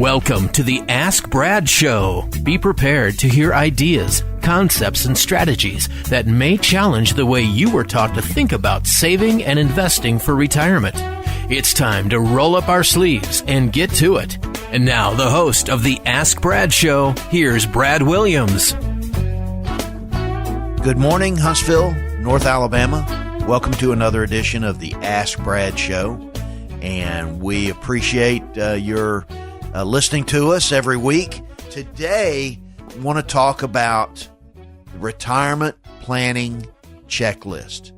Welcome to the Ask Brad Show. Be prepared to hear ideas, concepts, and strategies that may challenge the way you were taught to think about saving and investing for retirement. It's time to roll up our sleeves and get to it. And now, the host of the Ask Brad Show, here's Brad Williams. Good morning, Huntsville, North Alabama. Welcome to another edition of the Ask Brad Show. And we appreciate your listening to us every week. Today, I want to talk about the retirement planning checklist.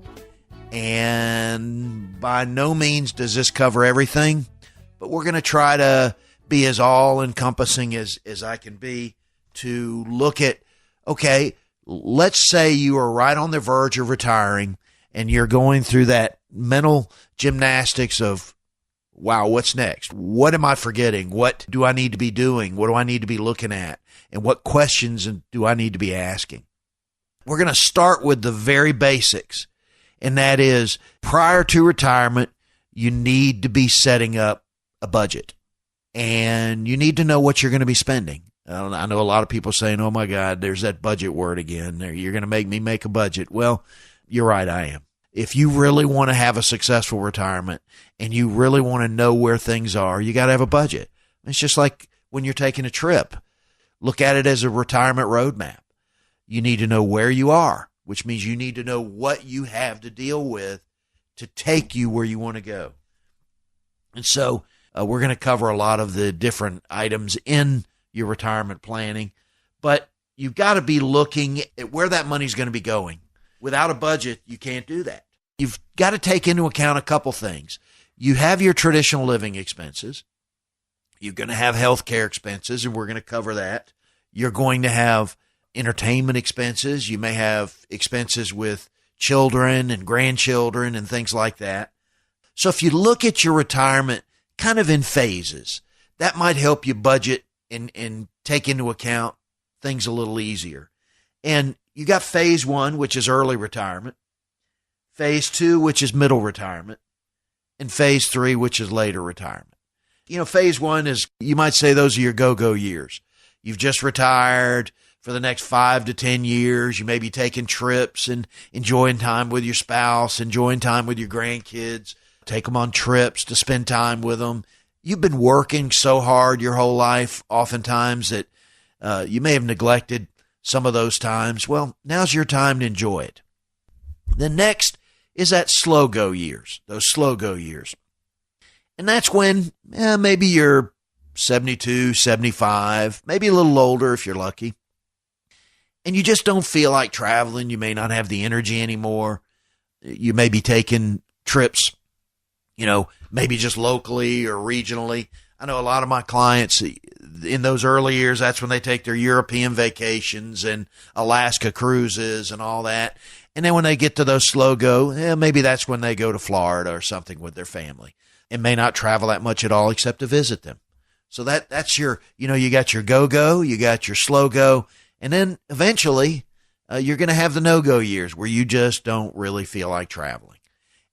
And by no means does this cover everything, but we're going to try to be as all-encompassing as I can be to look at, okay, let's say you are right on the verge of retiring and you're going through that mental gymnastics of, wow, what's next? What am I forgetting? What do I need to be doing? What do I need to be looking at? And what questions do I need to be asking? We're going to start with the very basics, and that is prior to retirement, you need to be setting up a budget, and you need to know what you're going to be spending. I know a lot of people saying, oh my God, there's that budget word again. You're going to make me make a budget. Well, you're right, I am. If you really want to have a successful retirement and you really want to know where things are, you got to have a budget. It's just like when you're taking a trip. Look at it as a retirement roadmap. You need to know where you are, which means you need to know what you have to deal with to take you where you want to go. And so we're going to cover a lot of the different items in your retirement planning, but you've got to be looking at where that money's going to be going. Without a budget, you can't do that. You've got to take into account a couple things. You have your traditional living expenses. You're going to have health care expenses, and we're going to cover that. You're going to have entertainment expenses. You may have expenses with children and grandchildren and things like that. So if you look at your retirement kind of in phases, that might help you budget and take into account things a little easier. And you got phase one, which is early retirement, phase two, which is middle retirement, and phase three, which is later retirement. You know, phase one is, you might say those are your go-go years. You've just retired for the next 5 to 10 years. You may be taking trips and enjoying time with your spouse, enjoying time with your grandkids, take them on trips to spend time with them. You've been working so hard your whole life, oftentimes, that you may have neglected some of those times. Well, now's your time to enjoy it. The next is that slow go years, those slow go years. And that's when maybe you're 72, 75, maybe a little older if you're lucky. And you just don't feel like traveling. You may not have the energy anymore. You may be taking trips, maybe just locally or regionally. I know a lot of my clients in those early years, that's when they take their European vacations and Alaska cruises and all that. And then when they get to those slow go, maybe that's when they go to Florida or something with their family and may not travel that much at all except to visit them. So that's your, you got your go-go, you got your slow go, and then eventually you're going to have the no-go years where you just don't really feel like traveling.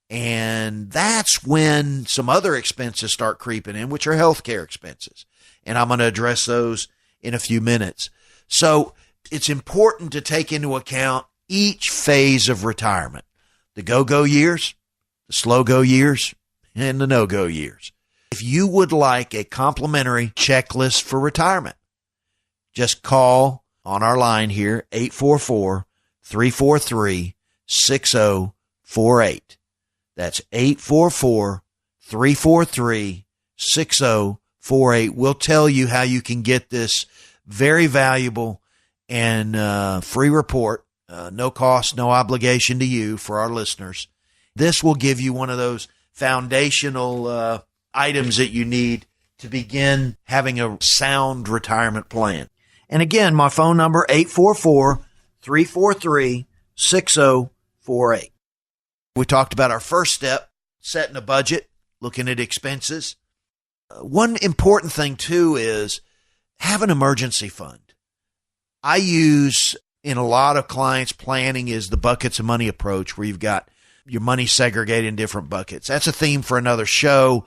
And that's when some other expenses start creeping in, which are healthcare expenses. And I'm going to address those in a few minutes. So it's important to take into account each phase of retirement, the go-go years, the slow-go years, and the no-go years. If you would like a complimentary checklist for retirement, just call on our line here, 844-343-6048. That's 844-343-6048. We'll tell you how you can get this very valuable and free report, no cost, no obligation to you for our listeners. This will give you one of those foundational items that you need to begin having a sound retirement plan. And again, my phone number, 844-343-6048. We talked about our first step, setting a budget, looking at expenses. One important thing, too, is have an emergency fund. I use, in a lot of clients' planning, is the buckets of money approach, where you've got your money segregated in different buckets. That's a theme for another show,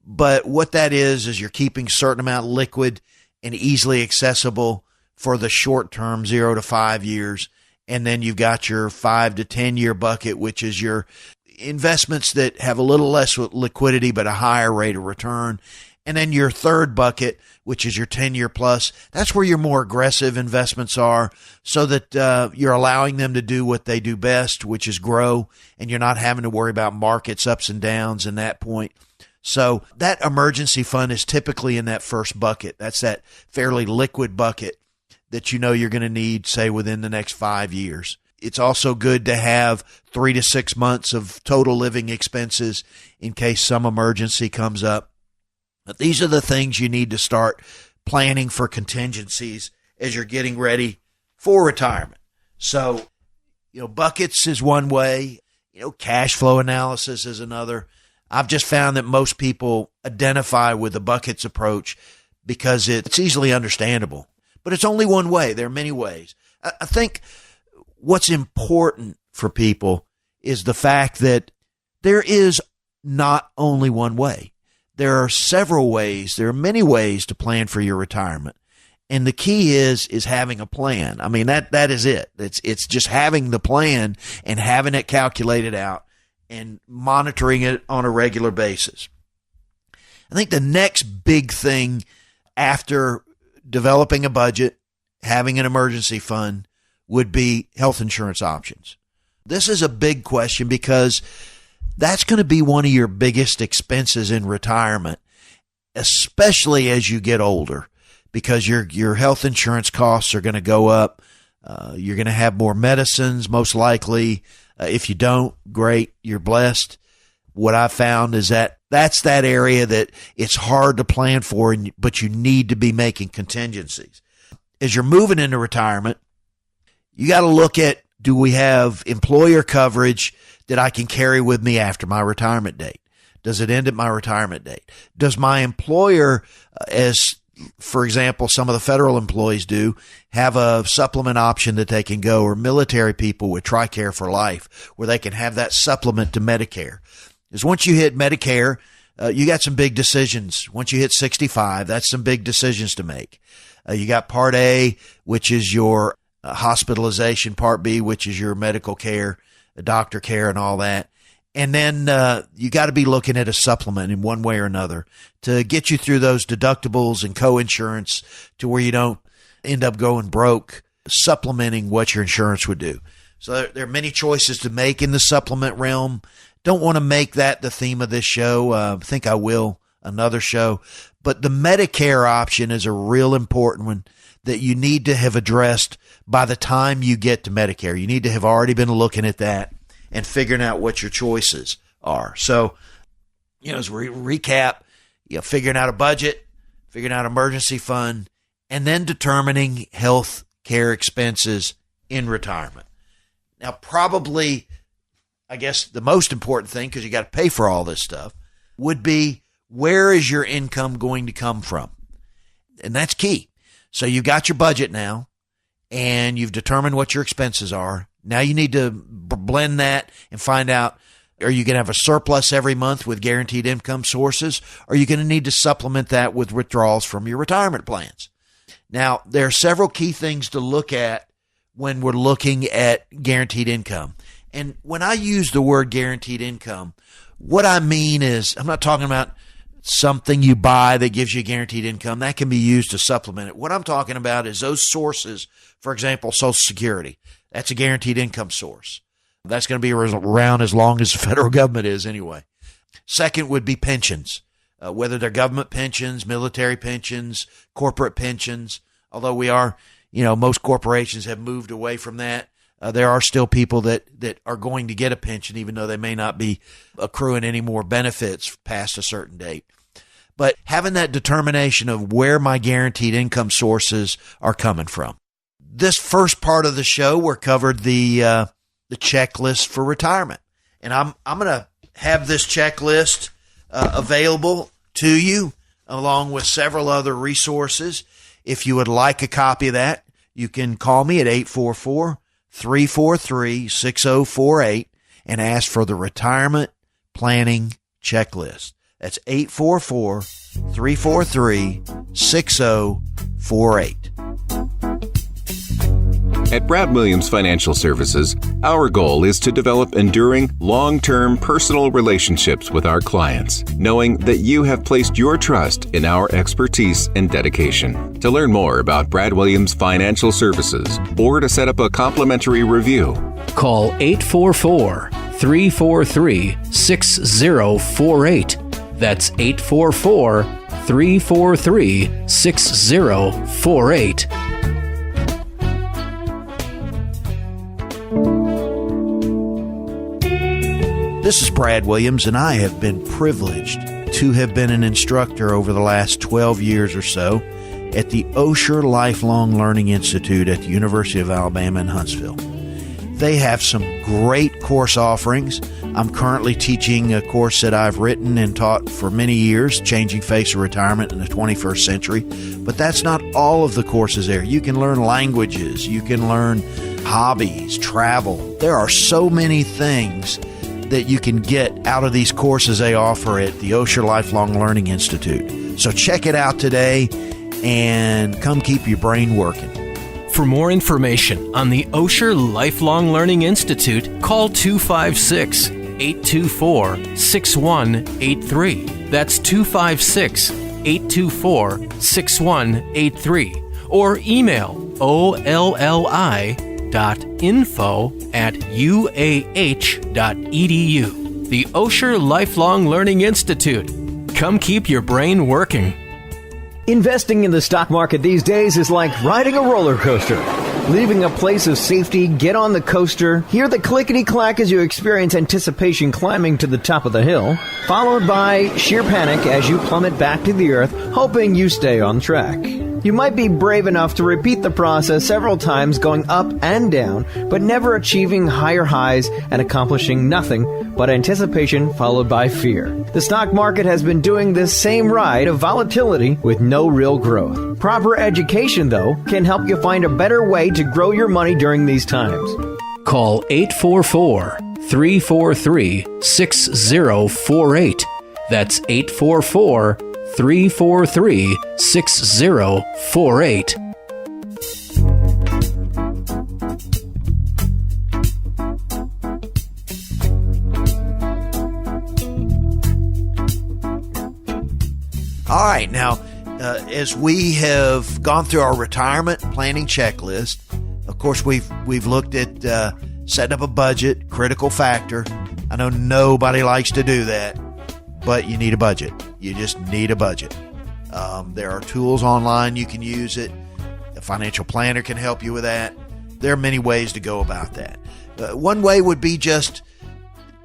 But what that is you're keeping a certain amount liquid and easily accessible for the short term, 0 to 5 years. And then you've got your 5 to 10 year bucket, which is your investments that have a little less liquidity, but a higher rate of return. And then your third bucket, which is your 10-year plus, that's where your more aggressive investments are, so that you're allowing them to do what they do best, which is grow, and you're not having to worry about markets ups and downs in that point. So that emergency fund is typically in that first bucket. That's that fairly liquid bucket that you know you're going to need, say, within the next 5 years. It's also good to have 3 to 6 months of total living expenses in case some emergency comes up. But these are the things you need to start planning for contingencies as you're getting ready for retirement. So, buckets is one way, cash flow analysis is another. I've just found that most people identify with the buckets approach because it's easily understandable. But it's only one way. There are many ways. I think what's important for people is the fact that there is not only one way. There are several ways. There are many ways to plan for your retirement. And the key is having a plan. I mean, that is it. It's just having the plan and having it calculated out and monitoring it on a regular basis. I think the next big thing after developing a budget, having an emergency fund, would be health insurance options. This is a big question because that's going to be one of your biggest expenses in retirement, especially as you get older, because your health insurance costs are going to go up. You're going to have more medicines, most likely. If you don't, great, you're blessed. What I've found is that's that area that it's hard to plan for, but you need to be making contingencies. As you're moving into retirement, you got to look at, do we have employer coverage that I can carry with me after my retirement date? Does it end at my retirement date? Does my employer, as for example, some of the federal employees do, have a supplement option that they can go, or military people with TRICARE for life, where they can have that supplement to Medicare? Because once you hit Medicare, you got some big decisions. Once you hit 65, that's some big decisions to make. You got Part A, which is your hospitalization, Part B, which is your medical care, doctor care and all that. And then you got to be looking at a supplement in one way or another to get you through those deductibles and co-insurance to where you don't end up going broke supplementing what your insurance would do. So there are many choices to make in the supplement realm. Don't want to make that the theme of this show. I think I will another show. But the Medicare option is a real important one that you need to have addressed by the time you get to Medicare. You need to have already been looking at that and figuring out what your choices are. So, as we recap, figuring out a budget, figuring out emergency fund, and then determining health care expenses in retirement. Now, probably, I guess the most important thing, because you got to pay for all this stuff, would be, where is your income going to come from? And that's key. So you've got your budget now, and you've determined what your expenses are. Now you need to blend that and find out, are you going to have a surplus every month with guaranteed income sources? Or are you going to need to supplement that with withdrawals from your retirement plans? Now, there are several key things to look at when we're looking at guaranteed income. And when I use the word guaranteed income, what I mean is, I'm not talking about something you buy that gives you guaranteed income. That can be used to supplement it. What I'm talking about is those sources, for example, Social Security. That's a guaranteed income source. That's going to be around as long as the federal government is anyway. Second would be pensions, whether they're government pensions, military pensions, corporate pensions. Although we are, most corporations have moved away from that. There are still people that are going to get a pension, even though they may not be accruing any more benefits past a certain date. But having that determination of where my guaranteed income sources are coming from. This first part of the show, we're covered the checklist for retirement. And I'm going to have this checklist available to you, along with several other resources. If you would like a copy of that, you can call me at 844-343-6048 and ask for the retirement planning checklist. That's 844-343-6048. At Brad Williams Financial Services, our goal is to develop enduring, long-term personal relationships with our clients, knowing that you have placed your trust in our expertise and dedication. To learn more about Brad Williams Financial Services or to set up a complimentary review, call 844-343-6048. That's 844-343-6048. This is Brad Williams, and I have been privileged to have been an instructor over the last 12 years or so at the Osher Lifelong Learning Institute at the University of Alabama in Huntsville. They have some great course offerings. I'm currently teaching a course that I've written and taught for many years, Changing Face of Retirement in the 21st Century. But that's not all of the courses there. You can learn languages. You can learn hobbies, travel. There are so many things that you can get out of these courses they offer at the Osher Lifelong Learning Institute. So check it out today and come keep your brain working. For more information on the Osher Lifelong Learning Institute, call 256-824-6183. That's 256-824-6183. Or email olli.info@uah.edu. The Osher Lifelong Learning Institute. Come keep your brain working. Investing in the stock market these days is like riding a roller coaster. Leaving a place of safety, get on the coaster, hear the clickety-clack as you experience anticipation climbing to the top of the hill, followed by sheer panic as you plummet back to the earth, hoping you stay on track. You might be brave enough to repeat the process several times, going up and down, but never achieving higher highs and accomplishing nothing but anticipation followed by fear. The stock market has been doing this same ride of volatility with no real growth. Proper education, though, can help you find a better way to grow your money during these times. Call 844-343-6048. That's 844-343-6048. All right, now, as we have gone through our retirement planning checklist, of course, we've looked at setting up a budget, critical factor. I know nobody likes to do that, but you need a budget. You just need a budget. There are tools online you can use it. A financial planner can help you with that. There are many ways to go about that. One way would be just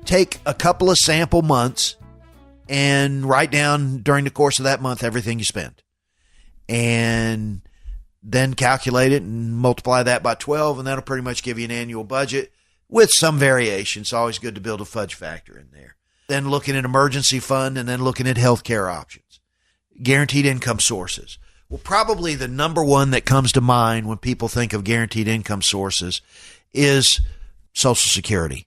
take a couple of sample months and write down during the course of that month everything you spend. And then calculate it and multiply that by 12, and that'll pretty much give you an annual budget with some variation. It's always good to build a fudge factor in there. Then looking at emergency fund, and then looking at healthcare options. Guaranteed income sources. Well, probably the number one that comes to mind when people think of guaranteed income sources is Social Security.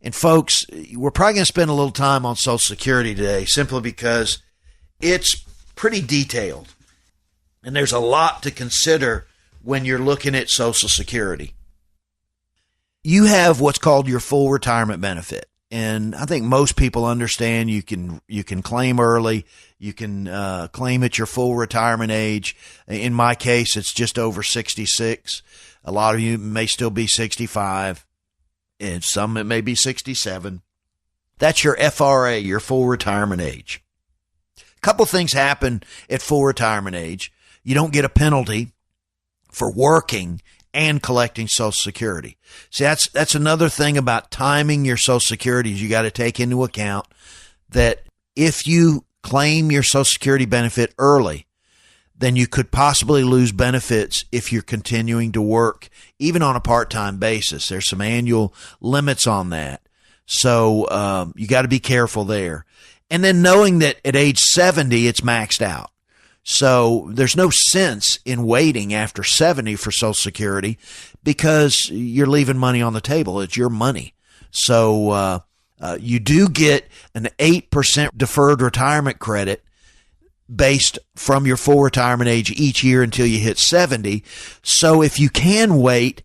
And folks, we're probably going to spend a little time on Social Security today simply because it's pretty detailed. And there's a lot to consider when you're looking at Social Security. You have what's called your full retirement benefit. And I think most people understand you can claim early. You can claim at your full retirement age. In my case, it's just over 66. A lot of you may still be 65. And some it may be 67. That's your FRA, your full retirement age. A couple things happen at full retirement age. You don't get a penalty for working and collecting Social Security. See, that's another thing about timing your Social Security is you got to take into account that if you claim your Social Security benefit early, then you could possibly lose benefits if you're continuing to work, even on a part-time basis. There's some annual limits on that. So you got to be careful there. And then knowing that at age 70, it's maxed out. So there's no sense in waiting after 70 for Social Security because you're leaving money on the table. It's your money. So You do get an 8% deferred retirement credit based from your full retirement age each year until you hit 70. So if you can wait,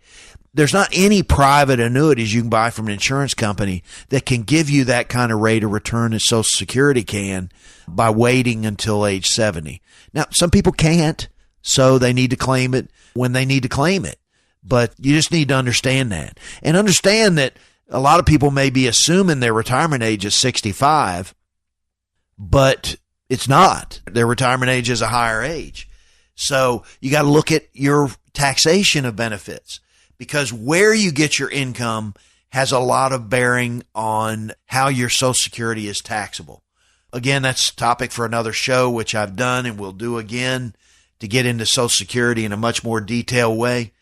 there's not any private annuities you can buy from an insurance company that can give you that kind of rate of return as Social Security can by waiting until age 70. Now, some people can't, so they need to claim it when they need to claim it. But you just need to understand that. And understand that a lot of people may be assuming their retirement age is 65, but it's not. Their retirement age is a higher age. So you got to look at your taxation of benefits, because where you get your income has a lot of bearing on how your Social Security is taxable. Again, that's a topic for another show, which I've done and will do again to get into Social Security in a much more detailed way.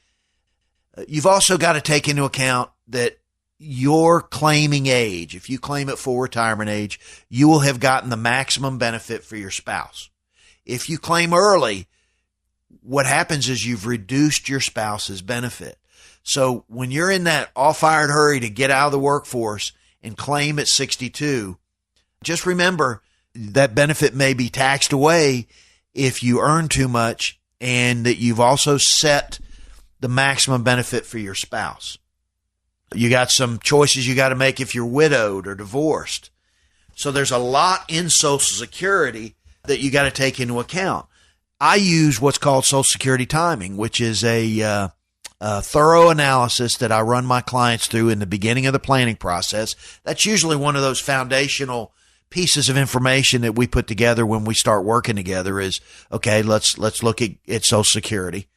You've also got to take into account that your claiming age, if you claim at full retirement age, you will have gotten the maximum benefit for your spouse. If you claim early, what happens is you've reduced your spouse's benefit. So when you're in that all-fired hurry to get out of the workforce and claim at 62, just remember that benefit may be taxed away if you earn too much, and that you've also set the maximum benefit for your spouse. You got some choices you got to make if you're widowed or divorced. So there's a lot in Social Security that you got to take into account. I use what's called Social Security timing, which is a thorough analysis that I run my clients through in the beginning of the planning process. That's usually one of those foundational pieces of information that we put together when we start working together is, okay, let's look at Social Security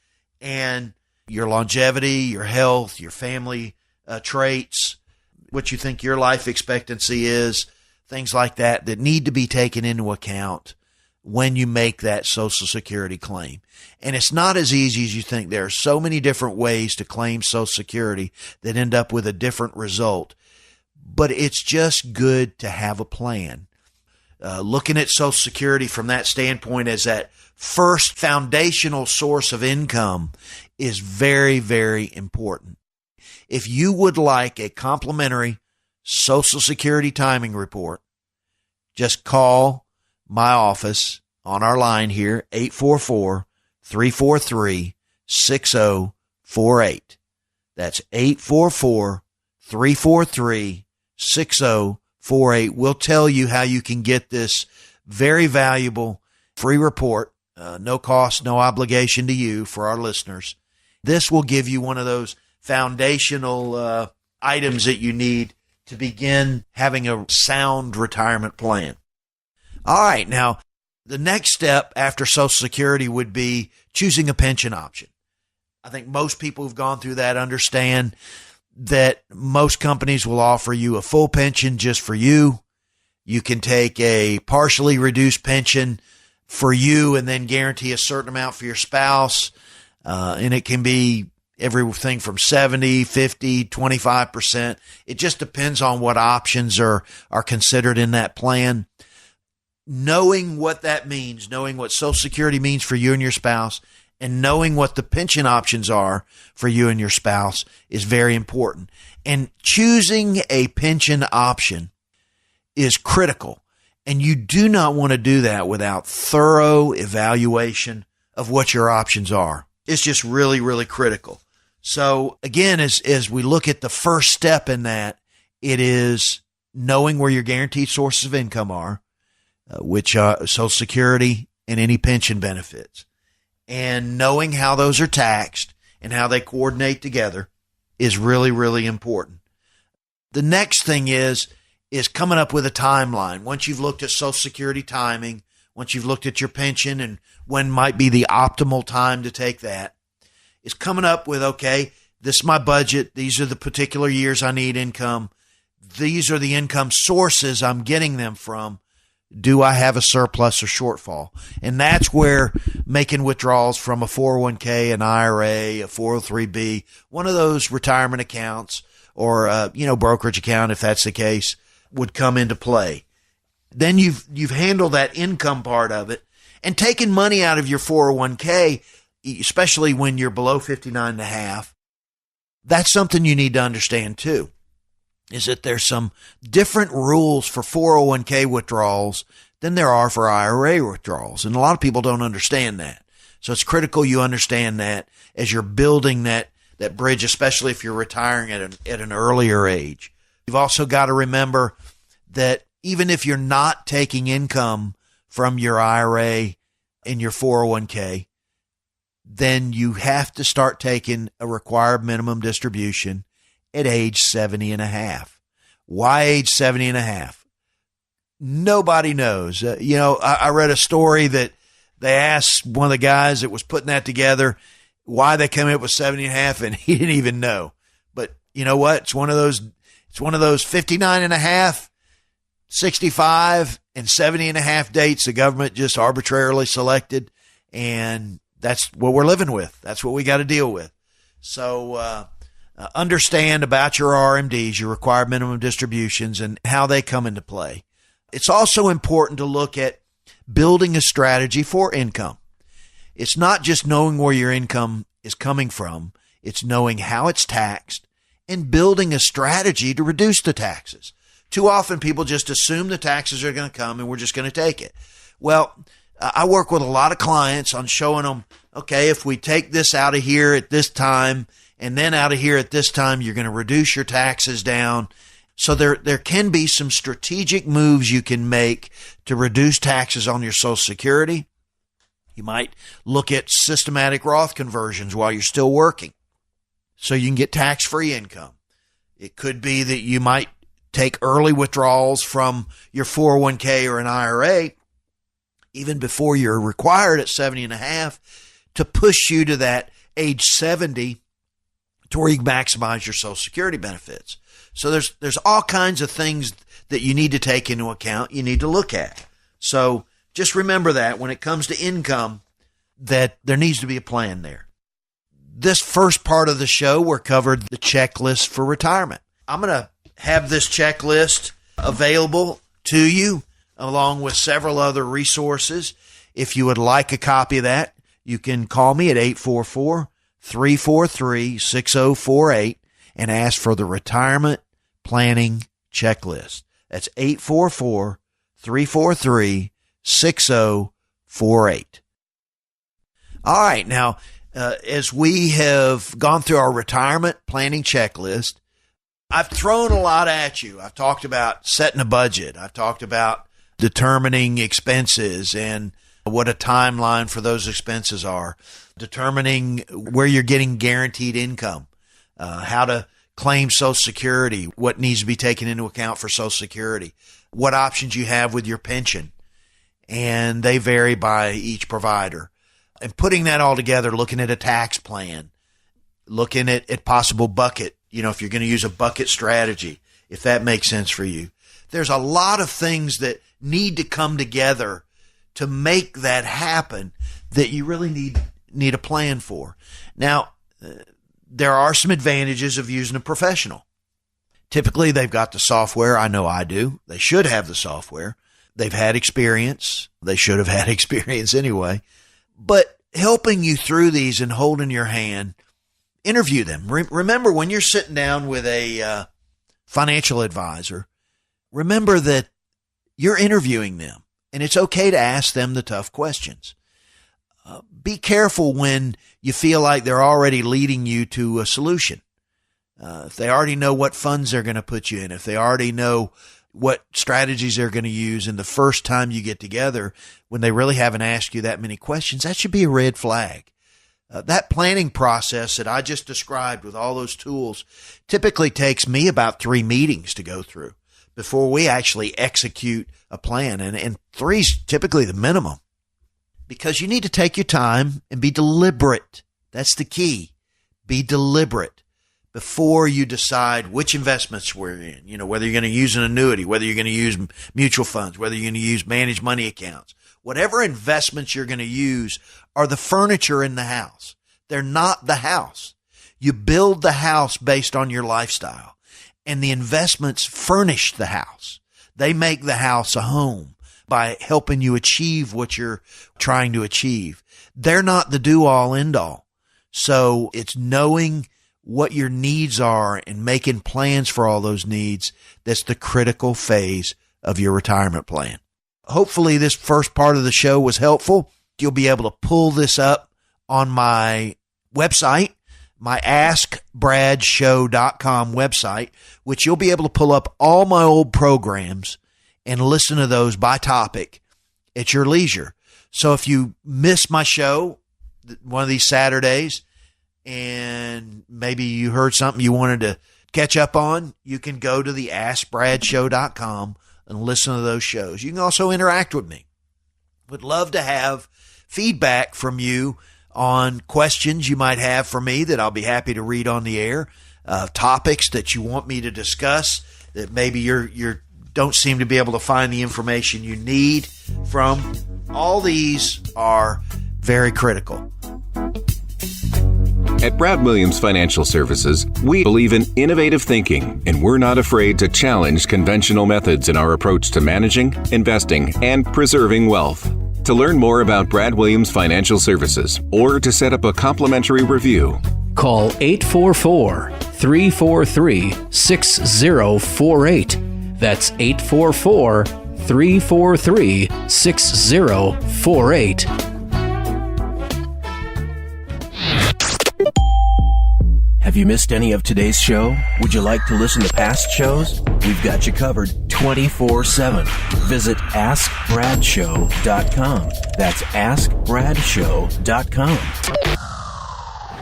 and your longevity, your health, your family traits, what you think your life expectancy is, things like that need to be taken into account when you make that Social Security claim. And it's not as easy as you think. There are so many different ways to claim Social Security that end up with a different result. But it's just good to have a plan. Looking at Social Security from that standpoint as that first foundational source of income is very, very important. If you would like a complimentary Social Security timing report, just call my office on our line here, 844-343-6048. That's 844-343-6048. We'll tell you how you can get this very valuable free report, no cost, no obligation to you for our listeners. This will give you one of those foundational items that you need to begin having a sound retirement plan. All right, now the next step after Social Security would be choosing a pension option. I think most people who've gone through that understand that most companies will offer you a full pension just for you. You can take a partially reduced pension for you and then guarantee a certain amount for your spouse. And it can be everything from 70, 50, 25%. It just depends on what options are considered in that plan. Knowing what that means, knowing what Social Security means for you and your spouse, and knowing what the pension options are for you and your spouse is very important. And choosing a pension option is critical. And you do not want to do that without thorough evaluation of what your options are. It's just really, really critical. So again, as we look at the first step in that, it is knowing where your guaranteed sources of income are, which are Social Security and any pension benefits. And knowing how those are taxed and how they coordinate together is really, really important. The next thing is coming up with a timeline. Once you've looked at Social Security timing, once you've looked at your pension and when might be the optimal time to take that, is coming up with, okay, this is my budget. These are the particular years I need income. These are the income sources I'm getting them from. Do I have a surplus or shortfall? And that's where making withdrawals from a 401k, an IRA, a 403b, one of those retirement accounts or brokerage account, if that's the case, would come into play. Then you've handled that income part of it and taken money out of your 401k, especially when you're below 59.5. That's something you need to understand too. is that there's some different rules for 401k withdrawals than there are for IRA withdrawals. And a lot of people don't understand that. So it's critical you understand that as you're building that bridge, especially if you're retiring at an earlier age. You've also got to remember that even if you're not taking income from your IRA in your 401k, then you have to start taking a required minimum distribution at age 70 and a half. Why age 70 and a half? Nobody knows. I read a story that they asked one of the guys that was putting that together why they came up with 70 and a half, and he didn't even know. But you know what? It's one of those 59 and a half, 65 and 70 and a half dates the government just arbitrarily selected. And that's what we're living with. That's what we got to deal with. So, understand about your RMDs, your required minimum distributions, and how they come into play. It's also important to look at building a strategy for income. It's not just knowing where your income is coming from. It's knowing how it's taxed and building a strategy to reduce the taxes. Too often people just assume the taxes are going to come and we're just going to take it. Well, I work with a lot of clients on showing them, okay, if we take this out of here at this time and then out of here at this time, you're going to reduce your taxes down. So there can be some strategic moves you can make to reduce taxes on your Social Security. You might look at systematic Roth conversions while you're still working so you can get tax-free income. It could be that you might take early withdrawals from your 401k or an IRA even before you're required at 70 and a half to push you to that age 70 to where you can maximize your Social Security benefits. So there's all kinds of things that you need to take into account, you need to look at. So just remember that when it comes to income, that there needs to be a plan there. This first part of the show, we're covered the checklist for retirement. I'm going to have this checklist available to you along with several other resources. If you would like a copy of that, you can call me at 844-343-6048 and ask for the retirement planning checklist. That's 844-343-6048. All right. Now, as we have gone through our retirement planning checklist, I've thrown a lot at you. I've talked about setting a budget. I've talked about determining expenses and what a timeline for those expenses are, determining where you're getting guaranteed income, how to claim Social Security, what needs to be taken into account for Social Security, what options you have with your pension, and they vary by each provider. And putting that all together, looking at a tax plan, looking at possible bucket, if you're going to use a bucket strategy, if that makes sense for you. There's a lot of things that need to come together to make that happen that you really need a plan for. Now, there are some advantages of using a professional. Typically, they've got the software. I know I do. They should have the software. They've had experience. They should have had experience anyway. But helping you through these and holding your hand, interview them. Remember, when you're sitting down with a financial advisor, remember that you're interviewing them, and it's okay to ask them the tough questions. Be careful when you feel like they're already leading you to a solution. If they already know what funds they're going to put you in, if they already know what strategies they're going to use in the first time you get together, when they really haven't asked you that many questions, that should be a red flag. That planning process that I just described with all those tools typically takes me about 3 meetings to go through before we actually execute a plan. And 3 is typically the minimum, because you need to take your time and be deliberate. That's the key. Be deliberate before you decide which investments we're in, whether you're going to use an annuity, whether you're going to use mutual funds, whether you're going to use managed money accounts. Whatever investments you're going to use are the furniture in the house. They're not the house. You build the house based on your lifestyle, and the investments furnish the house. They make the house a home by helping you achieve what you're trying to achieve. They're not the do-all, end-all. So it's knowing what your needs are and making plans for all those needs, that's the critical phase of your retirement plan. Hopefully this first part of the show was helpful. You'll be able to pull this up on my website, my AskBradShow.com website, which you'll be able to pull up all my old programs and listen to those by topic at your leisure. So if you miss my show one of these Saturdays and maybe you heard something you wanted to catch up on, you can go to the AskBradShow.com and listen to those shows. You can also interact with me. Would love to have feedback from you on questions you might have for me that I'll be happy to read on the air, topics that you want me to discuss that maybe you don't seem to be able to find the information you need from. All these are very critical. At Brad Williams Financial Services, we believe in innovative thinking, and we're not afraid to challenge conventional methods in our approach to managing, investing, and preserving wealth. To learn more about Brad Williams Financial Services or to set up a complimentary review, call 844-343-6048. That's 844-343-6048. Have you missed any of today's show? Would you like to listen to past shows? We've got you covered 24/7. Visit AskBradShow.com. That's AskBradShow.com.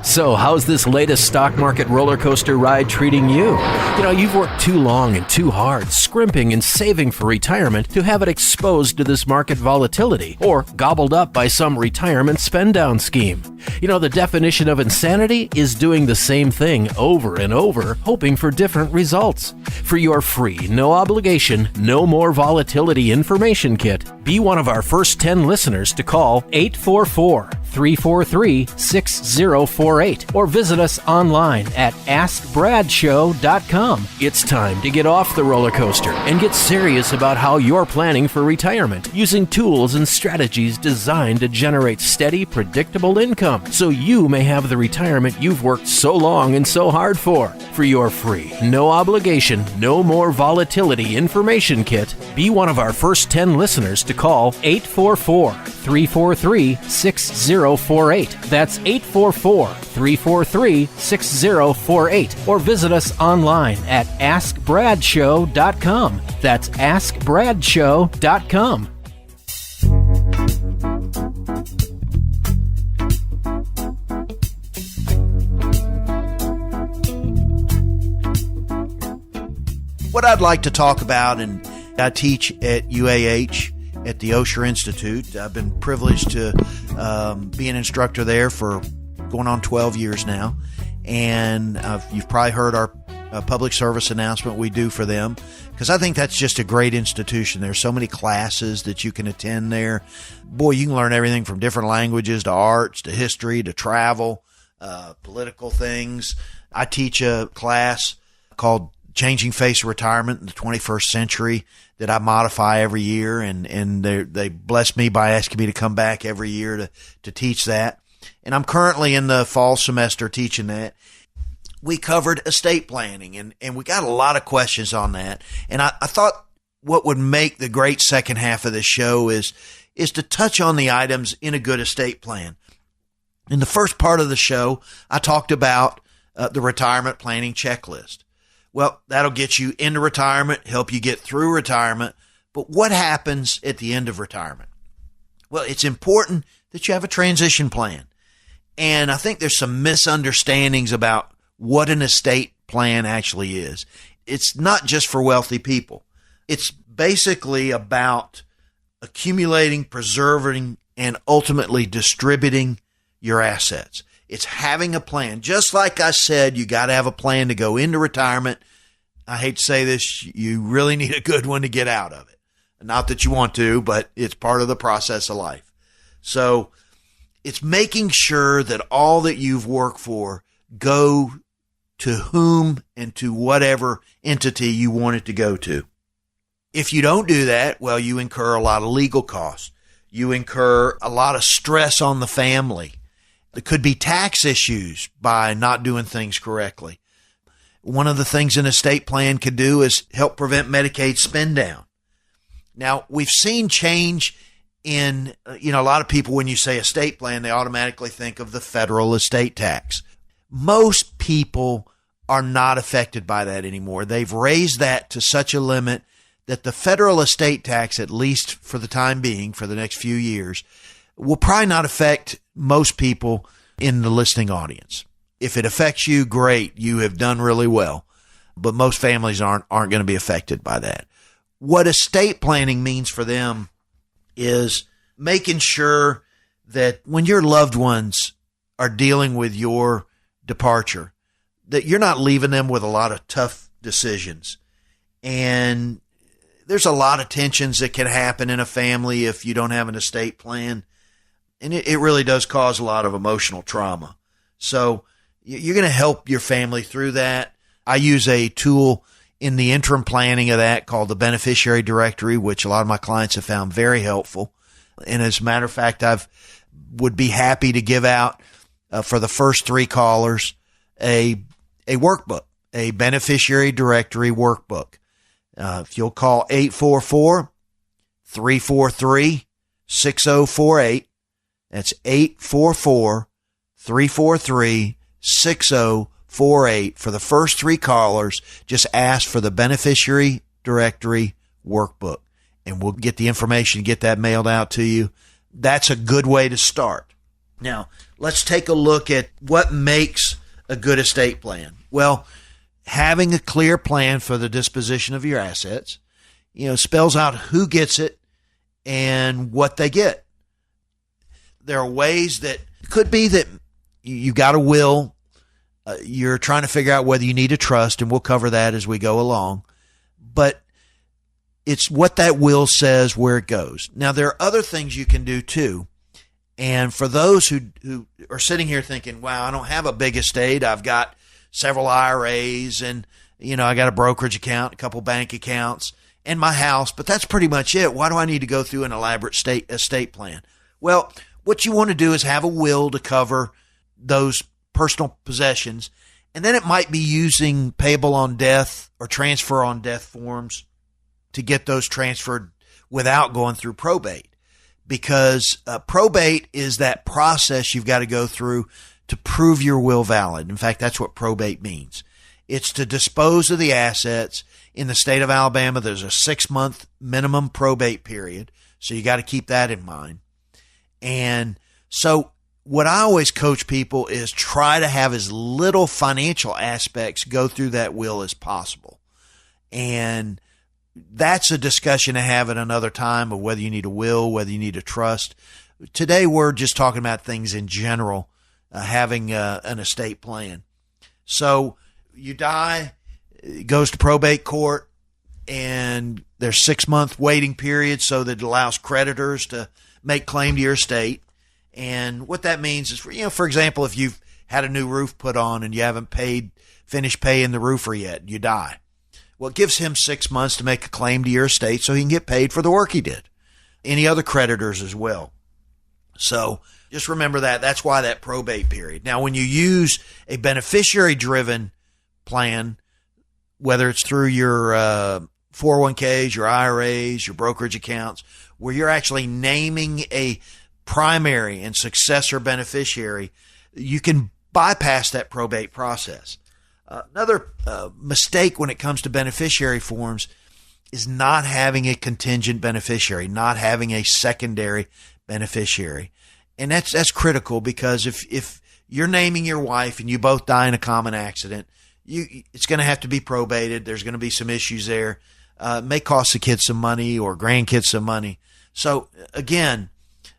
So, how's this latest stock market roller coaster ride treating you? You know, you've worked too long and too hard, scrimping and saving for retirement to have it exposed to this market volatility or gobbled up by some retirement spend-down scheme. You know, the definition of insanity is doing the same thing over and over, hoping for different results. For your free, no obligation, no more volatility information kit, be one of our first 10 listeners to call 844-343-6048 or visit us online at AskBradShow.com. It's time to get off the roller coaster and get serious about how you're planning for retirement using tools and strategies designed to generate steady, predictable income so you may have the retirement you've worked so long and so hard for. For your free, no obligation, no more volatility information kit, be one of our first 10 listeners to call 844-343-6048. That's 844-343-6048. Or visit us online at AskBradShow.com. That's AskBradShow.com. What I'd like to talk about, and I teach at UAH at the Osher Institute. I've been privileged to be an instructor there for going on 12 years now. And you've probably heard our public service announcement we do for them, because I think that's just a great institution. There's so many classes that you can attend there. Boy, you can learn everything from different languages to arts to history to travel, political things. I teach a class called Changing Face of Retirement in the 21st Century that I modify every year, and they bless me by asking me to come back every year to teach that. And I'm currently in the fall semester teaching that. We covered estate planning, and we got a lot of questions on that. And I thought what would make the great second half of this show is to touch on the items in a good estate plan. In the first part of the show, I talked about the retirement planning checklist. Well, that'll get you into retirement, help you get through retirement. But what happens at the end of retirement? Well, it's important that you have a transition plan. And I think there's some misunderstandings about what an estate plan actually is. It's not just for wealthy people. It's basically about accumulating, preserving, and ultimately distributing your assets. It's having a plan. Just like I said, you got to have a plan to go into retirement. I hate to say this, you really need a good one to get out of it. Not that you want to, but it's part of the process of life. So it's making sure that all that you've worked for go to whom and to whatever entity you want it to go to. If you don't do that, well, you incur a lot of legal costs. You incur a lot of stress on the family. There could be tax issues by not doing things correctly. One of the things an estate plan could do is help prevent Medicaid spend down. Now, we've seen change in, a lot of people, when you say estate plan, they automatically think of the federal estate tax. Most people are not affected by that anymore. They've raised that to such a limit that the federal estate tax, at least for the time being, for the next few years, will probably not affect most people in the listening audience. If it affects you, great. You have done really well. But most families aren't going to be affected by that. What estate planning means for them is making sure that when your loved ones are dealing with your departure, that you're not leaving them with a lot of tough decisions. And there's a lot of tensions that can happen in a family if you don't have an estate plan. And it really does cause a lot of emotional trauma. So you're going to help your family through that. I use a tool in the interim planning of that called the Beneficiary Directory, which a lot of my clients have found very helpful. And as a matter of fact, would be happy to give out for the first 3 callers a workbook, a Beneficiary Directory workbook. If you'll call 844-343-6048, that's 844-343-6048. For the first 3 callers, just ask for the Beneficiary Directory workbook, and we'll get the information, get that mailed out to you. That's a good way to start. Now, let's take a look at what makes a good estate plan. Well, having a clear plan for the disposition of your assets, spells out who gets it and what they get. There are ways that could be that you got a will. You're trying to figure out whether you need a trust, and we'll cover that as we go along. But it's what that will says, where it goes. Now, there are other things you can do too. And for those who are sitting here thinking, wow, I don't have a big estate. I've got several IRAs and, I got a brokerage account, a couple bank accounts, and my house, but that's pretty much it. Why do I need to go through an elaborate estate plan? Well, what you want to do is have a will to cover those personal possessions, and then it might be using payable on death or transfer on death forms to get those transferred without going through probate, because probate is that process you've got to go through to prove your will valid. In fact, that's what probate means. It's to dispose of the assets. In the state of Alabama, there's a 6-month minimum probate period, so you got to keep that in mind. And so what I always coach people is try to have as little financial aspects go through that will as possible. And that's a discussion to have at another time of whether you need a will, whether you need a trust. Today, we're just talking about things in general, having an estate plan. So you die, it goes to probate court, and there's 6-month waiting period so that it allows creditors to make claim to your estate. And what that means is, for example, if you've had a new roof put on and you haven't finished paying the roofer yet, you die. Well, it gives him 6 months to make a claim to your estate so he can get paid for the work he did. Any other creditors as well. So just remember that. That's why that probate period. Now, when you use a beneficiary-driven plan, whether it's through your 401ks, your IRAs, your brokerage accounts, where you're actually naming a primary and successor beneficiary, you can bypass that probate process. Another mistake when it comes to beneficiary forms is not having a contingent beneficiary, not having a secondary beneficiary. And that's critical, because if you're naming your wife and you both die in a common accident, it's going to have to be probated. There's going to be some issues there. It may cost the kids some money or grandkids some money. So again,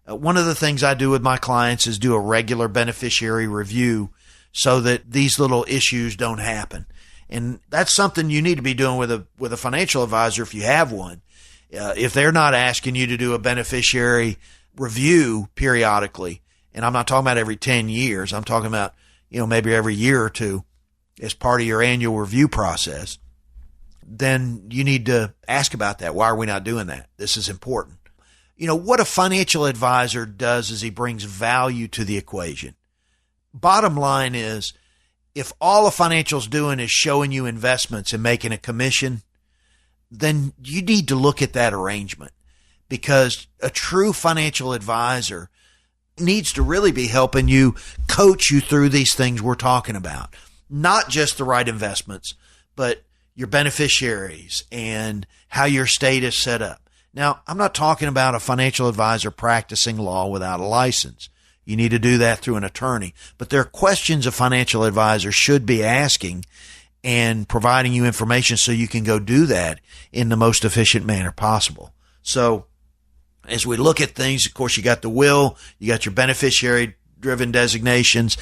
one of the things I do with my clients is do a regular beneficiary review so that these little issues don't happen. And that's something you need to be doing with a financial advisor if you have one. If they're not asking you to do a beneficiary review periodically, and I'm not talking about every 10 years, I'm talking about, maybe every year or two as part of your annual review process, then you need to ask about that. Why are we not doing that? This is important. What a financial advisor does is he brings value to the equation. bottom line is, if all a financial's doing is showing you investments and making a commission, then you need to look at that arrangement, because a true financial advisor needs to really be helping you, coach you through these things we're talking about. Not just the right investments, but your beneficiaries and how your estate is set up. Now, I'm not talking about a financial advisor practicing law without a license. You need to do that through an attorney. But there are questions a financial advisor should be asking and providing you information so you can go do that in the most efficient manner possible. So as we look at things, of course, you got the will, you got your beneficiary-driven designations,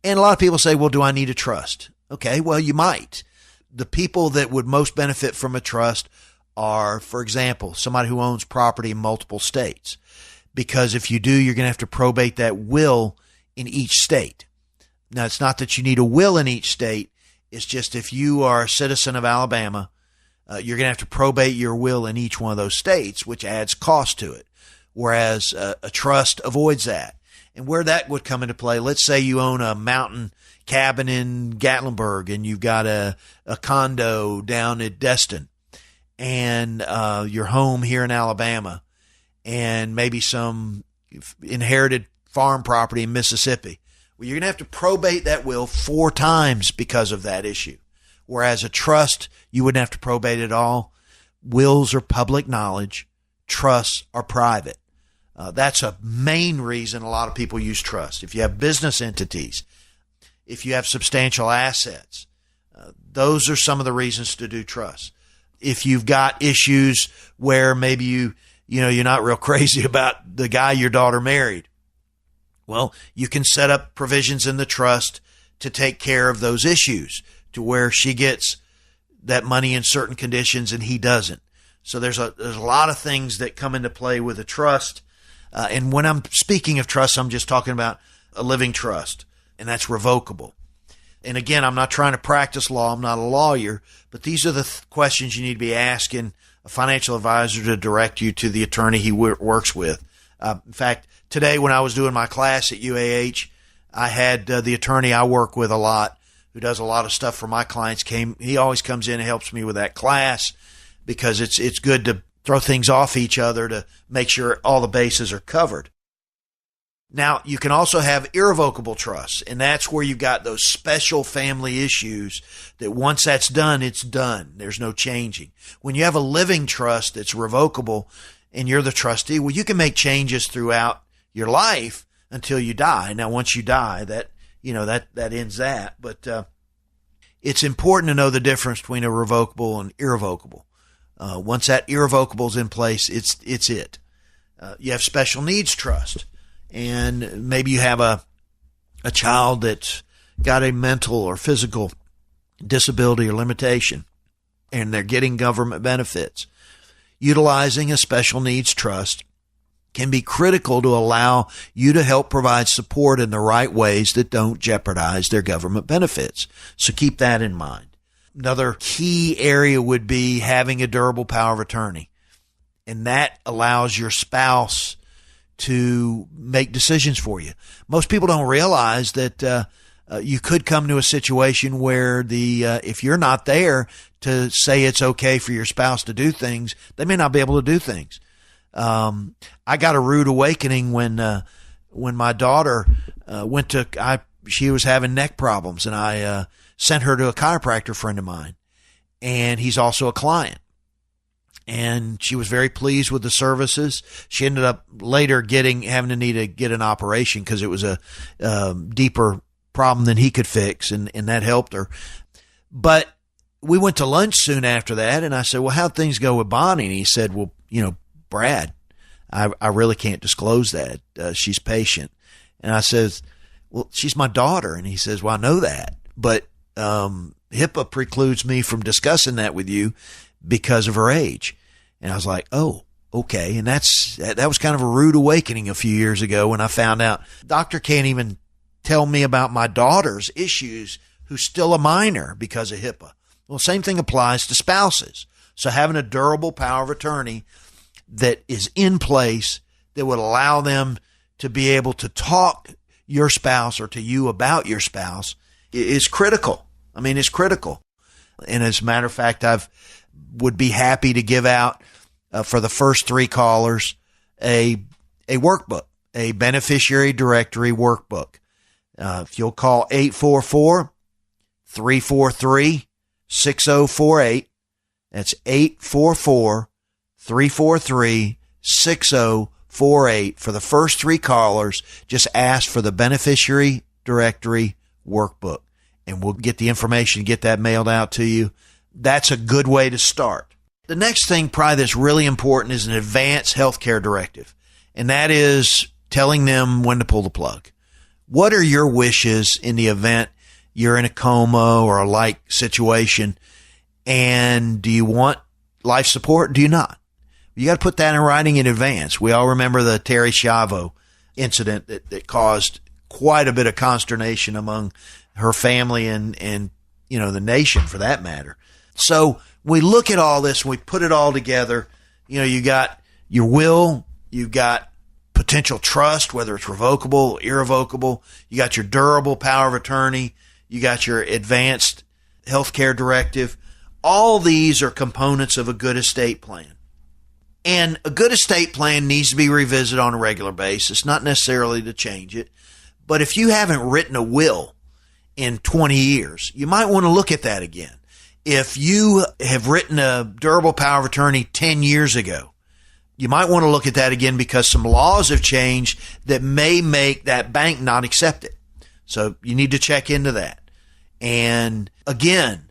and a lot of people say, well, do I need a trust? Okay, well, you might. The people that would most benefit from a trust are, for example, somebody who owns property in multiple states. Because if you do, you're going to have to probate that will in each state. Now, it's not that you need a will in each state. It's just if you are a citizen of Alabama, you're going to have to probate your will in each one of those states, which adds cost to it. Whereas a trust avoids that. And where that would come into play, let's say you own a mountain cabin in Gatlinburg and you've got a condo down at Destin, and your home here in Alabama, and maybe some inherited farm property in Mississippi. Well, you're going to have to probate that will 4 times because of that issue. Whereas a trust, you wouldn't have to probate it all. Wills are public knowledge. Trusts are private. That's a main reason a lot of people use trust. If you have business entities, if you have substantial assets, those are some of the reasons to do trust. If you've got issues where maybe you're not real crazy about the guy your daughter married, well, you can set up provisions in the trust to take care of those issues, to where she gets that money in certain conditions and he doesn't. So there's a lot of things that come into play with a trust. And when I'm speaking of trust, I'm just talking about a living trust, and that's revocable. And again, I'm not trying to practice law. I'm not a lawyer, but these are the questions you need to be asking a financial advisor to direct you to the attorney he works with. In fact, today when I was doing my class at UAH, I had the attorney I work with a lot, who does a lot of stuff for my clients, he always comes in and helps me with that class, because it's good to throw things off each other to make sure all the bases are covered. Now, you can also have irrevocable trusts, and that's where you've got those special family issues that once that's done, it's done. There's no changing. When you have a living trust that's revocable and you're the trustee, well, you can make changes throughout your life until you die. Now, once you die, that ends that. But it's important to know the difference between a revocable and irrevocable. Once that irrevocable is in place, it's it. You have special needs trust. And maybe you have a child that's got a mental or physical disability or limitation, and they're getting government benefits. Utilizing a special needs trust can be critical to allow you to help provide support in the right ways that don't jeopardize their government benefits. So keep that in mind. Another key area would be having a durable power of attorney, and that allows your spouse to make decisions for you. Most people don't realize that you could come to a situation where if you're not there to say it's okay for your spouse to do things, they may not be able to do things. I got a rude awakening when my daughter she was having neck problems, and I sent her to a chiropractor friend of mine, and he's also a client. And she was very pleased with the services. She ended up later having to need to get an operation because it was a deeper problem than he could fix, and that helped her. But we went to lunch soon after that, and I said, well, how'd things go with Bonnie? And he said, well, Brad, I really can't disclose that. She's patient. And I says, well, she's my daughter. And he says, well, I know that, but HIPAA precludes me from discussing that with you because of her age. And I was like, oh, okay. And that was kind of a rude awakening a few years ago when I found out doctor can't even tell me about my daughter's issues, who's still a minor, because of HIPAA. Well, same thing applies to spouses. So having a durable power of attorney that is in place that would allow them to be able to talk your spouse or to you about your spouse is critical. I mean, it's critical. And as a matter of fact, would be happy to give out for the first 3 callers a workbook, a beneficiary directory workbook. If you'll call 844-343-6048, that's 844-343-6048. For the first 3 callers, just ask for the beneficiary directory workbook, and we'll get the information, get that mailed out to you. That's a good way to start. The next thing probably that's really important is an advanced healthcare directive, and that is telling them when to pull the plug. What are your wishes in the event you're in a coma or a like situation? And do you want life support? Do you not? You got to put that in writing in advance. We all remember the Terry Schiavo incident that caused quite a bit of consternation among her family and the nation for that matter. So we look at all this and we put it all together. You got your will, you got potential trust, whether it's revocable, irrevocable. You got your durable power of attorney. You got your advanced healthcare directive. All these are components of a good estate plan. And a good estate plan needs to be revisited on a regular basis, not necessarily to change it. But if you haven't written a will in 20 years, you might want to look at that again. If you have written a durable power of attorney 10 years ago, you might want to look at that again because some laws have changed that may make that bank not accept it. So you need to check into that. And again,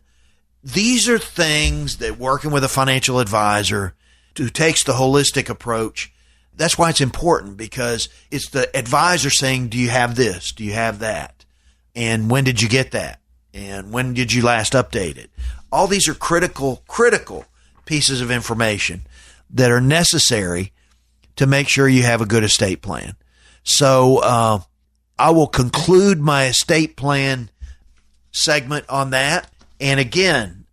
these are things that working with a financial advisor who takes the holistic approach, that's why it's important, because it's the advisor saying, do you have this? Do you have that? And when did you get that? And when did you last update it? All these are critical pieces of information that are necessary to make sure you have a good estate plan. So I will conclude my estate plan segment on that. And again,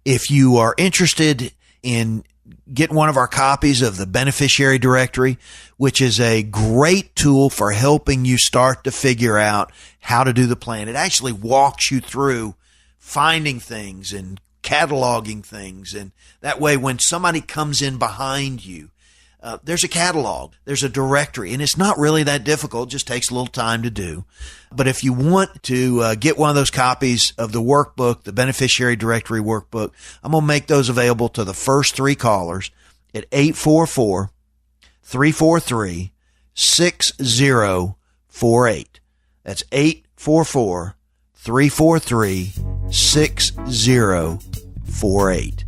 if you are interested in getting one of our copies of the beneficiary directory, which is a great tool for helping you start to figure out how to do the plan. It actually walks you through finding things and cataloging things. And that way, when somebody comes in behind you, there's a catalog, there's a directory, and it's not really that difficult. It just takes a little time to do. But if you want to get one of those copies of the workbook, the beneficiary directory workbook, I'm going to make those available to the first 3 callers at 844-343-6048. That's 844-343-6048.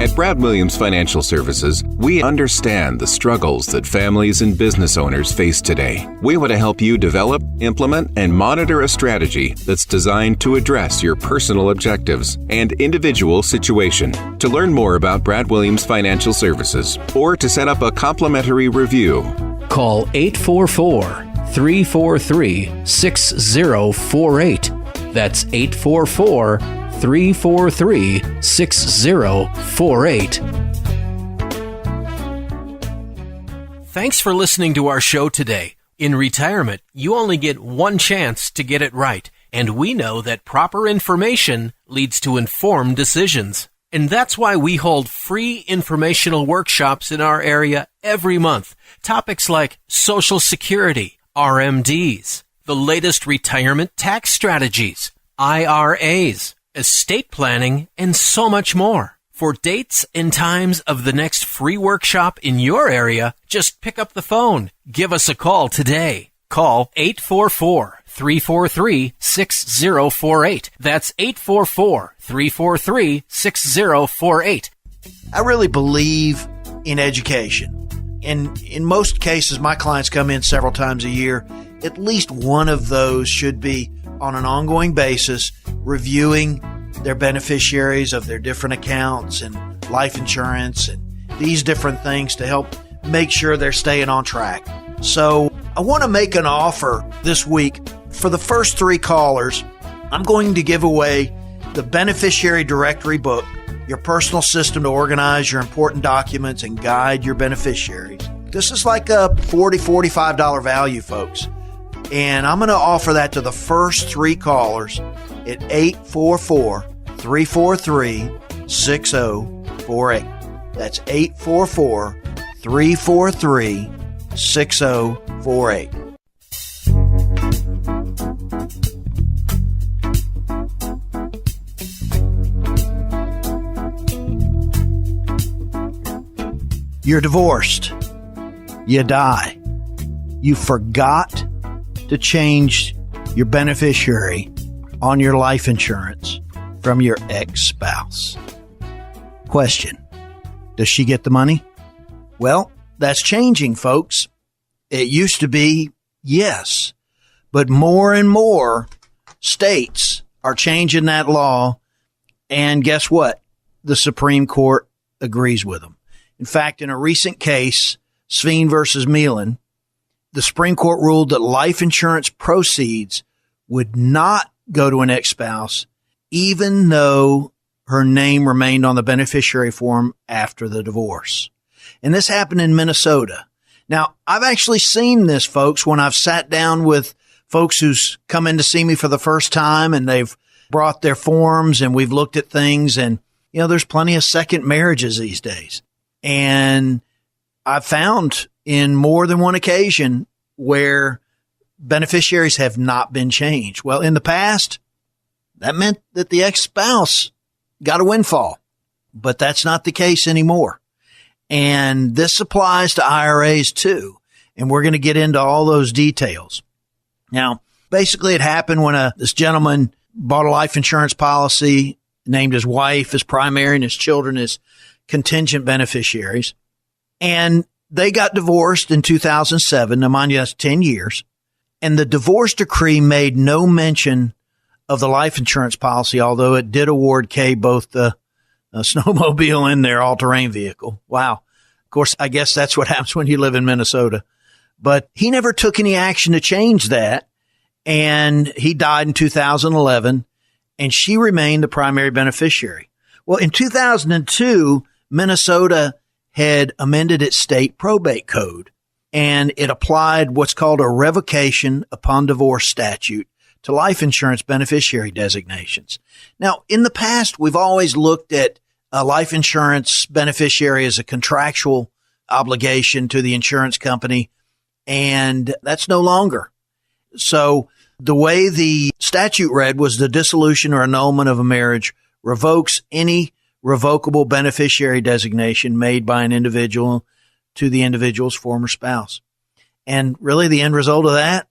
At Brad Williams Financial Services, we understand the struggles that families and business owners face today. We want to help you develop, implement, and monitor a strategy that's designed to address your personal objectives and individual situation. To learn more about Brad Williams Financial Services or to set up a complimentary review, call 844-343-6048. That's 844-343-6048. Thanks for listening to our show today. In retirement, you only get one chance to get it right, and we know that proper information leads to informed decisions. And that's why we hold free informational workshops in our area every month. Topics like Social Security, RMDs, the latest retirement tax strategies, IRAs, estate planning, and so much more. For dates and times of the next free workshop in your area, just pick up the phone. Give us a call today. Call 844-343-6048. That's 844-343-6048. I really believe in education. And in most cases, my clients come in several times a year. At least one of those should be on an ongoing basis reviewing their beneficiaries of their different accounts and life insurance and these different things to help make sure they're staying on track. So I want to make an offer this week. For the first 3 callers, I'm going to give away the beneficiary directory book, your personal system to organize your important documents and guide your beneficiaries. this is like a $40, $45 value, folks. And I'm going to offer that to the first 3 callers at 844-343-6048. That's 844-343-6048. You're divorced. You die. You forgot to change your beneficiary on your life insurance from your ex-spouse. Question: does she get the money? Well, that's changing, folks. It used to be yes, but more and more states are changing that law, and guess what? The Supreme Court agrees with them. In fact, in a recent case, Sveen versus Meelan, the Supreme Court ruled that life insurance proceeds would not go to an ex-spouse, even though her name remained on the beneficiary form after the divorce. And this happened in Minnesota. Now, I've actually seen this, folks, when I've sat down with folks who's come in to see me for the first time and they've brought their forms and we've looked at things, and, you know, there's plenty of second marriages these days. And I've found in more than one occasion where beneficiaries have not been changed. Well, in the past, that meant that the ex-spouse got a windfall, but that's not the case anymore. And this applies to IRAs too. And we're going to get into all those details. Now, basically it happened when this gentleman bought a life insurance policy, named his wife as primary and his children as contingent beneficiaries. And they got divorced in 2007. Now, mind you, that's 10 years. And the divorce decree made no mention of the life insurance policy, although it did award Kay both the snowmobile and their all-terrain vehicle. Wow. Of course, I guess that's what happens when you live in Minnesota. But he never took any action to change that. And he died in 2011, and she remained the primary beneficiary. Well, in 2002, Minnesota had amended its state probate code, and it applied what's called a revocation upon divorce statute to life insurance beneficiary designations. Now, in the past, we've always looked at a life insurance beneficiary as a contractual obligation to the insurance company, and that's no longer. So the way the statute read was the dissolution or annulment of a marriage revokes any revocable beneficiary designation made by an individual to the individual's former spouse. And really the end result of that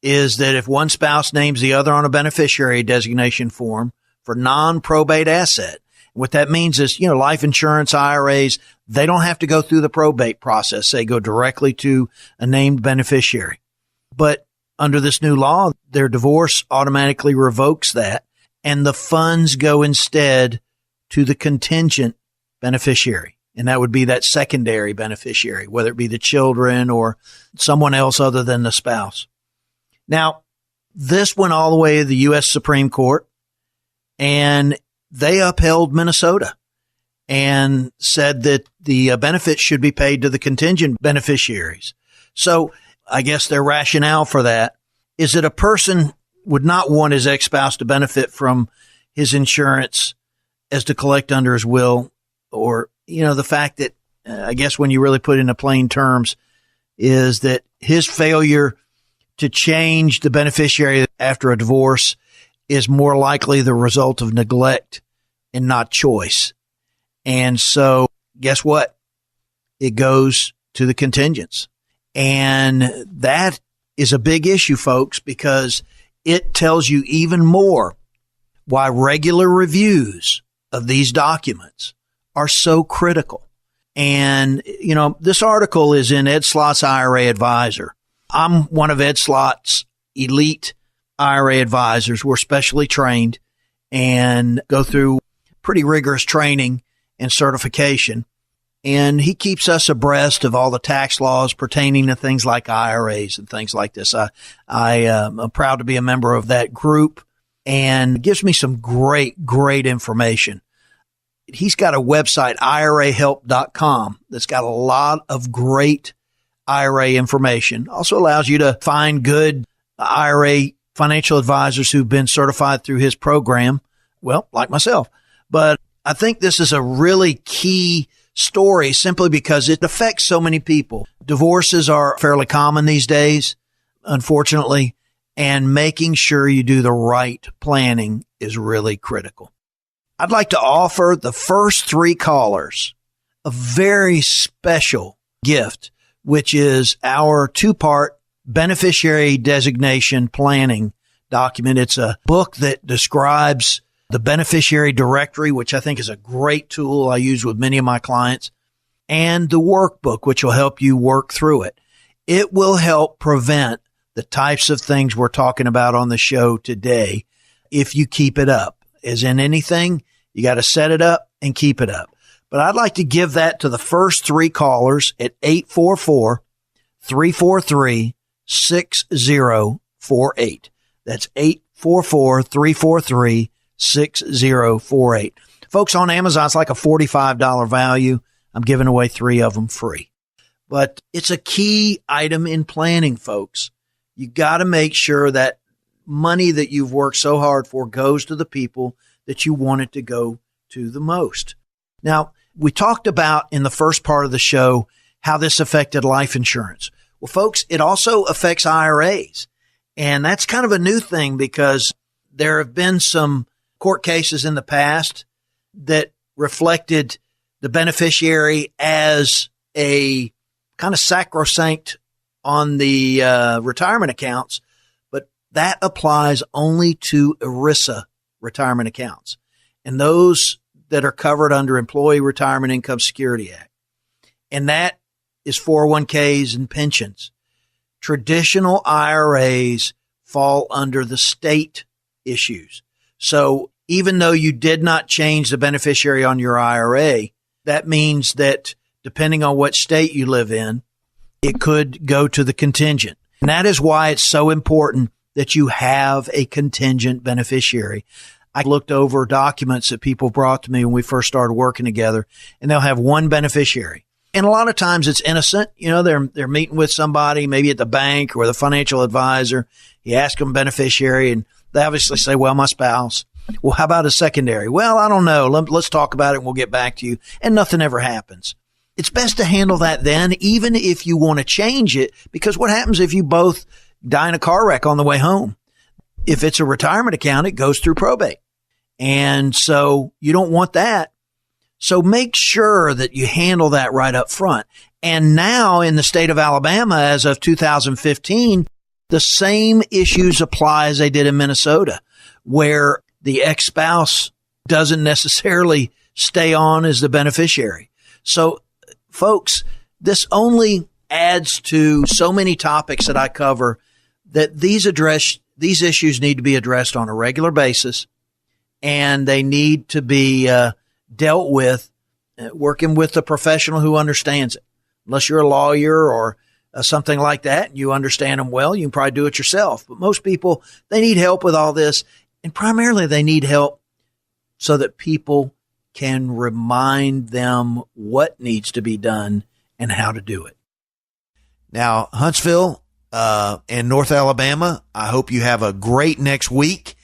is that if one spouse names the other on a beneficiary designation form for non-probate asset, what that means is, you know, life insurance, IRAs, they don't have to go through the probate process. They go directly to a named beneficiary. But under this new law, their divorce automatically revokes that, and the funds go instead to the contingent beneficiary. And that would be that secondary beneficiary, whether it be the children or someone else other than the spouse. Now, this went all the way to the U.S. Supreme Court, and they upheld Minnesota and said that the benefits should be paid to the contingent beneficiaries. So I guess their rationale for that is that a person would not want his ex-spouse to benefit from his insurance as to collect under his will, or, you know, the fact that, I guess when you really put it into plain terms, is that his failure to change the beneficiary after a divorce is more likely the result of neglect and not choice. And so guess what? It goes to the contingents. And that is a big issue, folks, because it tells you even more why regular reviews of these documents are so critical. And, you know, this article is in Ed Slott's IRA Advisor. I'm one of Ed Slott's elite IRA advisors. We're specially trained and go through pretty rigorous training and certification. And he keeps us abreast of all the tax laws pertaining to things like IRAs and things like this. I am proud to be a member of that group, and it gives me some great information. He's got a website, IRAhelp.com, that's got a lot of great IRA information. Also allows you to find good IRA financial advisors who've been certified through his program. Well, like myself. But I think this is a really key story simply because it affects so many people. Divorces are fairly common these days, unfortunately, and making sure you do the right planning is really critical. I'd like to offer the first 3 callers a very special gift, which is our 2-part beneficiary designation planning document. It's a book that describes the beneficiary directory, which I think is a great tool I use with many of my clients, and the workbook, which will help you work through it. It will help prevent the types of things we're talking about on the show today if you keep it up. As in anything, you got to set it up and keep it up. But I'd like to give that to the first 3 callers at 844-343-6048. That's 844-343-6048. Folks, on Amazon, it's like a $45 value. I'm giving away 3 of them free. But it's a key item in planning, folks. You got to make sure that money that you've worked so hard for goes to the people that you want it to go to the most. Now, we talked about in the first part of the show how this affected life insurance. Well, folks, it also affects IRAs. And that's kind of a new thing because there have been some court cases in the past that reflected the beneficiary as a kind of sacrosanct on the retirement accounts, but that applies only to ERISA retirement accounts and those that are covered under Employee Retirement Income Security Act. And that is 401ks and pensions. Traditional IRAs fall under the state issues. So even though you did not change the beneficiary on your IRA, that means that depending on what state you live in, it could go to the contingent. And that is why it's so important that you have a contingent beneficiary. I looked over documents that people brought to me when we first started working together, and they'll have one beneficiary. And a lot of times it's innocent. You know, they're meeting with somebody, maybe at the bank or with a financial advisor. You ask them beneficiary, and they obviously say, well, my spouse. Well, how about a secondary? Well, I don't know. Let's talk about it and we'll get back to you. And nothing ever happens. It's best to handle that then, even if you want to change it, because what happens if you both die in a car wreck on the way home? If it's a retirement account, it goes through probate. And so you don't want that. So make sure that you handle that right up front. And now in the state of Alabama, as of 2015, the same issues apply as they did in Minnesota, where the ex-spouse doesn't necessarily stay on as the beneficiary. So, folks, this only adds to so many topics that I cover that these issues need to be addressed on a regular basis, and they need to be dealt with working with a professional who understands it. Unless you're a lawyer or something like that, and you understand them well, you can probably do it yourself. But most people, they need help with all this, and primarily they need help so that people can remind them what needs to be done and how to do it. Now, Huntsville and North Alabama, I hope you have a great next week.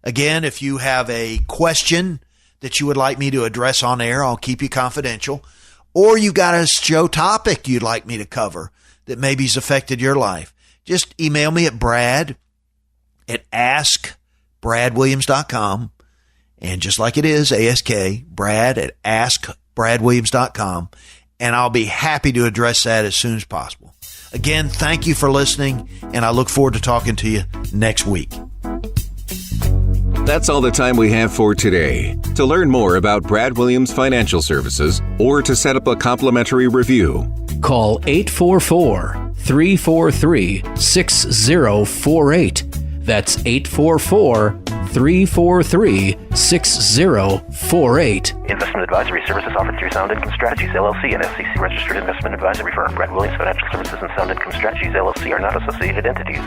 Again, if you have a question that you would like me to address on air, I'll keep you confidential. Or you got a show topic you'd like me to cover that maybe has affected your life, just email me at brad@askbradwilliams.com. And just like it is, ASK, brad@askbradwilliams.com. And I'll be happy to address that as soon as possible. Again, thank you for listening, and I look forward to talking to you next week. That's all the time we have for today. To learn more about Brad Williams Financial Services or to set up a complimentary review, call 844-343-6048. That's 844-343-6048. Investment advisory services offered through Sound Income Strategies, LLC, an SEC-registered investment advisory firm. Brad Williams Financial Services and Sound Income Strategies, LLC are not associated entities.